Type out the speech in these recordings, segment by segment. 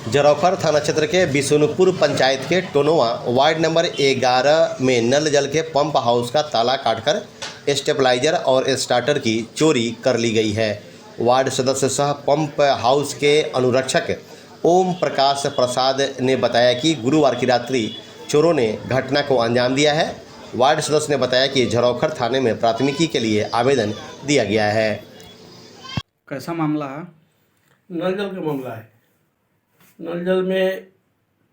जरौखर थाना क्षेत्र के बिशुनपुर पंचायत के टोनवा वार्ड नंबर 11 में नल जल के पंप हाउस का ताला काटकर स्टेबलाइजर और स्टार्टर की चोरी कर ली गई है। वार्ड सदस्य सह पंप हाउस के अनुरक्षक ओम प्रकाश प्रसाद ने बताया कि गुरुवार की रात्रि चोरों ने घटना को अंजाम दिया है। वार्ड सदस्य ने बताया कि जरौखर थाने में प्राथमिकी के लिए आवेदन दिया गया है। कैसा मामला है? नल जल का मामला है। नल जल में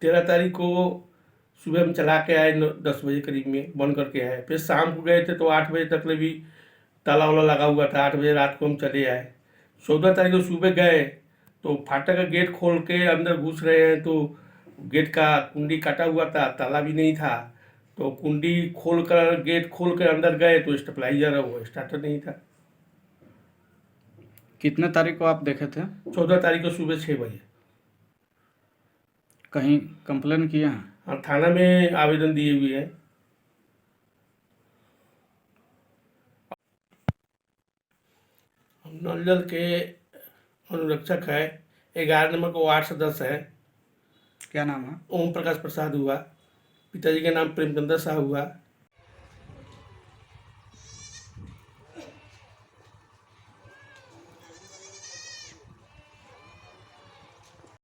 13 तारीख को सुबह हम चला के आए 10 बजे करीब में बंद करके आए। फिर शाम को गए थे तो 8 बजे तक भी ताला वाला लगा हुआ था। 8 बजे रात को हम चले आए। 14 तारीख को सुबह गए तो फाटक का गेट खोल के अंदर घुस रहे हैं तो गेट का कुंडी कटा हुआ था, ताला भी नहीं था। तो कुंडी खोल कर गेट खोल कर अंदर गए तो स्टेबलाइजर वो स्टार्टर नहीं था। कितने तारीख को आप देखे थे? 14 तारीख को सुबह 6 बजे। कहीं कंप्लेन किए हैं? हाँ, थाना में आवेदन दिए हुए हैं। हम नल जल के अनुरक्षक है। 11 नंबर को वार्ड सदस्य है। क्या नाम है? ओम प्रकाश प्रसाद हुआ। पिताजी का नाम प्रेमचंद्र शाह हुआ।